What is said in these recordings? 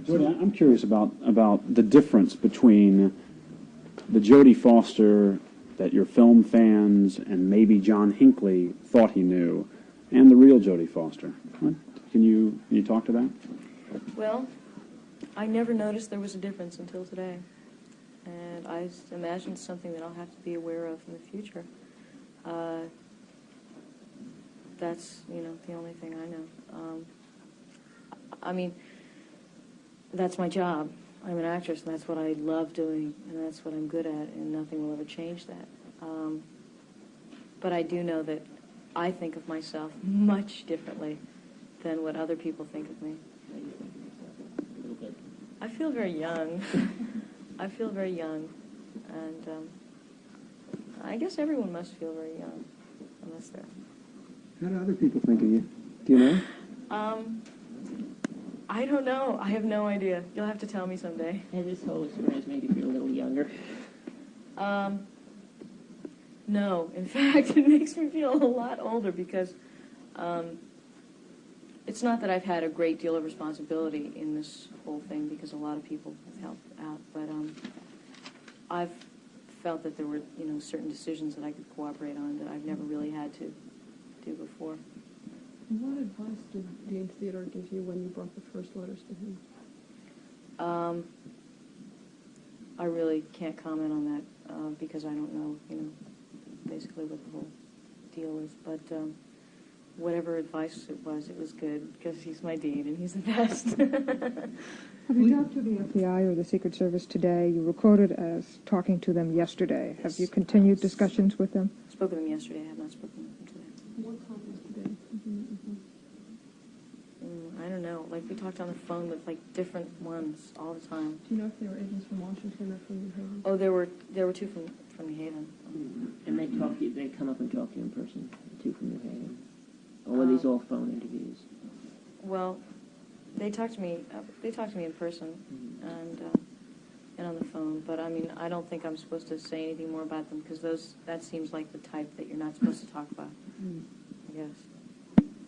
Jodie, I'm curious about the difference between the Jodie Foster that your film fans and maybe John Hinckley thought he knew, and the real Jodie Foster. Can you talk to that? Well, I never noticed there was a difference until today, and I imagine it's something that I'll have to be aware of in the future. That's, the only thing I know. I mean, that's my job. I'm an actress, and that's what I love doing, and that's what I'm good at, and nothing will ever change that. But I do know that I think of myself much differently than what other people think of me. I feel very young. I feel very young, and I guess everyone must feel very young, unless they're... How do other people think of you? Do you know? I don't know. I have no idea. You'll have to tell me someday. Has this whole experience made you feel a little younger? No. In fact, it makes me feel a lot older because it's not that I've had a great deal of responsibility in this whole thing because a lot of people have helped out, but I've felt that there were, certain decisions that I could cooperate on that I've never really had to do before. What advice did Dean Theodore give you when you brought the first letters to him? I really can't comment on that because I don't know, basically what the whole deal is. But whatever advice it was good because he's my dean and he's the best. Have you talked to the FBI or the Secret Service today? You were quoted as talking to them yesterday. Have you continued discussions with them? I spoke with them yesterday. I have not spoken with them today. What conference today? I don't know. Like, we talked on the phone with, different ones all the time. Do you know if they were agents from Washington or from New Haven? Oh, there were two from New Haven. And they come up and talk to you in person, two from New Haven? Or were these all phone interviews? Well, they talked to me in person and on the phone. But, I mean, I don't think I'm supposed to say anything more about them because that seems like the type that you're not supposed to talk about, I guess.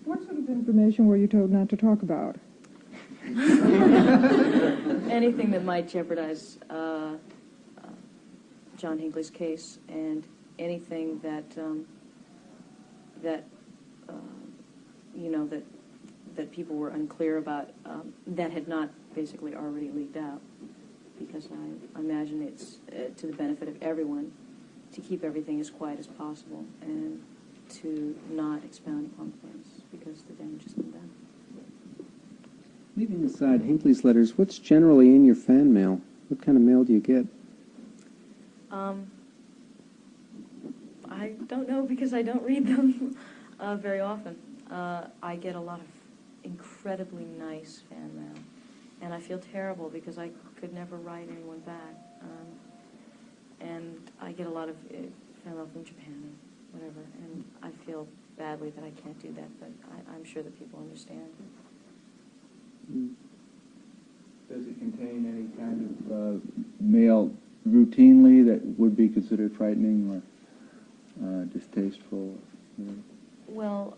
What sort of information were you told not to talk about? Anything that might jeopardize John Hinckley's case, and anything that that people were unclear about that had not basically already leaked out, because I imagine it's to the benefit of everyone to keep everything as quiet as possible and to not expound upon things because the damage has been done. Leaving aside Hinckley's letters, what's generally in your fan mail? What kind of mail do you get? I don't know because I don't read them very often. I get a lot of incredibly nice fan mail, and I feel terrible because I could never write anyone back. And I get a lot of fan mail from Japan and whatever, and I feel badly that I can't do that, but I'm sure that people understand. Does it contain any kind of mail routinely that would be considered frightening or distasteful? Well,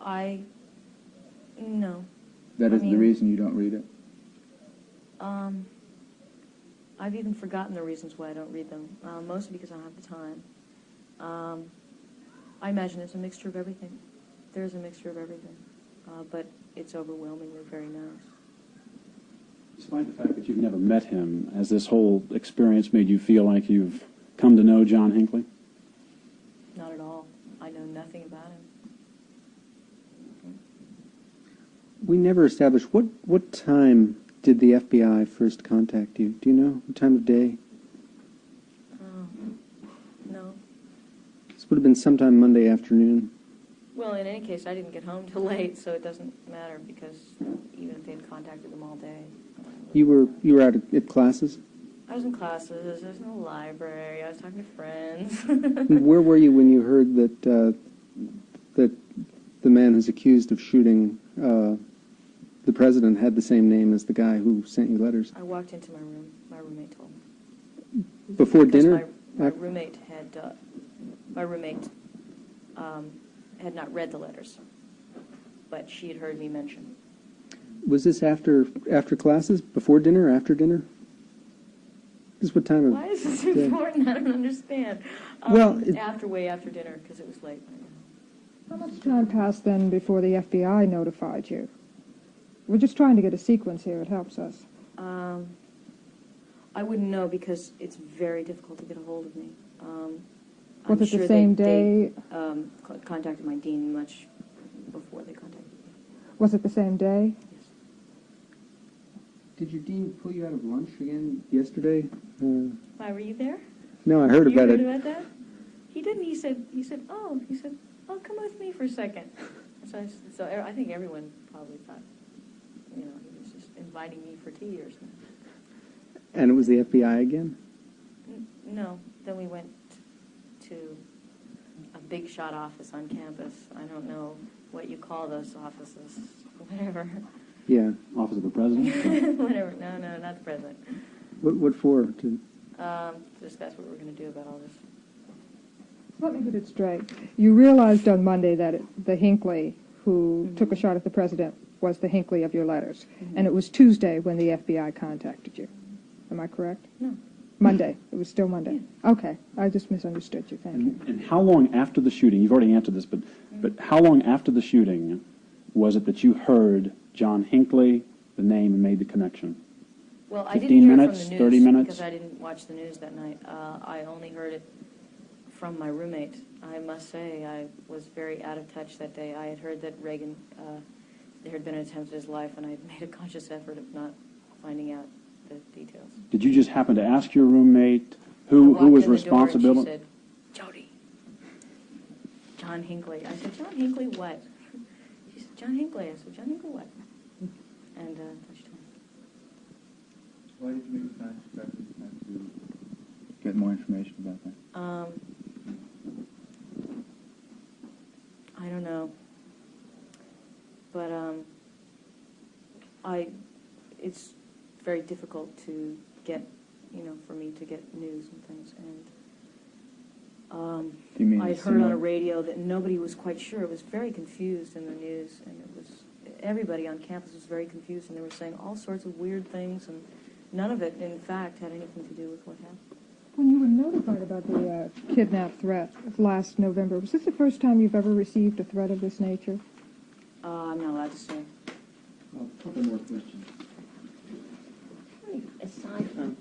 no. That is the reason you don't read it? I've even forgotten the reasons why I don't read them, mostly because I don't have the time. I imagine it's a mixture of everything. There's a mixture of everything, but it's overwhelmingly very nice. Despite the fact that you've never met him, has this whole experience made you feel like you've come to know John Hinckley? Not at all. I know nothing about him. We never established what time did the FBI first contact you? Do you know what time of day? No. This would have been sometime Monday afternoon. Well, in any case, I didn't get home till late, so it doesn't matter because even if they had contacted them all day. You were out at classes? I was in classes. I was in the library. I was talking to friends. Where were you when you heard that that the man who's accused of shooting the president had the same name as the guy who sent you letters? I walked into my room. My roommate told me. Before Because dinner? My roommate had not read the letters, but she had heard me mention. Was this after classes, before dinner, after dinner? This is what time of? Why is this day? important? I don't understand. Well, way after dinner, because it was late. How much time passed then before the FBI notified you? We're just trying to get a sequence here. It helps us. I wouldn't know because it's very difficult to get a hold of me. Was I'm it sure the same they day? contacted my dean much before they contacted me. Was it the same day? Yes. Did your dean pull you out of lunch again yesterday? Why, were you there? No, I heard You about heard it. about that? He didn't. He said, oh, come with me for a second. So I think everyone probably thought, he was just inviting me for tea or something. And it was the FBI again? No. Then we went to a big shot office on campus. I don't know what you call those offices. Whatever. Yeah. Office of the President? Whatever. No, not the president. What for? To discuss what we're going to do about all this. Let me get it straight. You realized on Monday that the Hinckley who took a shot at the president was the Hinckley of your letters, and it was Tuesday when the FBI contacted you. Am I correct? No. Monday. It was still Monday. Okay. I just misunderstood you. Thank you. And how long after the shooting, you've already answered this, but how long after the shooting was it that you heard John Hinckley, the name, and made the connection? Well, I 15 didn't hear minutes, from the news 30 minutes? because I didn't watch the news that night. I only heard it from my roommate. I must say I was very out of touch that day. I had heard that Reagan, there had been an attempt at his life, and I made a conscious effort of not finding out the details. Did you just happen to ask your roommate who was responsible? She said, Jodie. John Hinckley. I said, John Hinckley what? She said, John Hinckley. I said, John Hinckley what? And she told me. Why did you make the effort to get more information about that? I don't know. But it's very difficult to get, for me to get news and things. And Do you mean I heard on a radio that nobody was quite sure. It was very confused in the news, and everybody on campus was very confused, and they were saying all sorts of weird things, and none of it, in fact, had anything to do with what happened. When you were notified about the kidnap threat last November, was this the first time you've ever received a threat of this nature? I'm not allowed to say. A couple more questions. Aside from,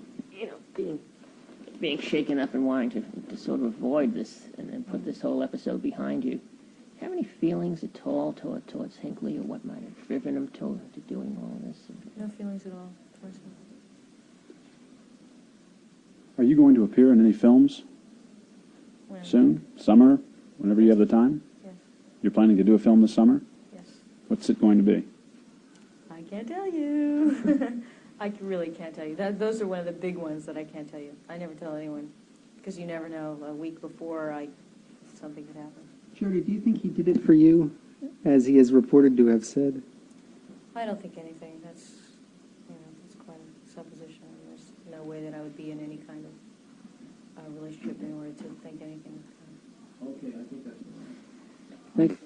being shaken up and wanting to sort of avoid this and put this whole episode behind you, do you have any feelings at all towards Hinckley or what might have driven him to doing all of this? No feelings at all towards him. Are you going to appear in any films When? soon? Summer? Whenever you have the time? Yes. You're planning to do a film this summer? Yes. What's it going to be? I can't tell you. I really can't tell you. Those are one of the big ones that I can't tell you. I never tell anyone because you never know. A week before, something could happen. Jodie, do you think he did it for you, as he is reported to have said? I don't think anything. That's quite a supposition. I mean, there's no way that I would be in any kind of relationship in order to think anything. Okay, I think that's all right. Thank you.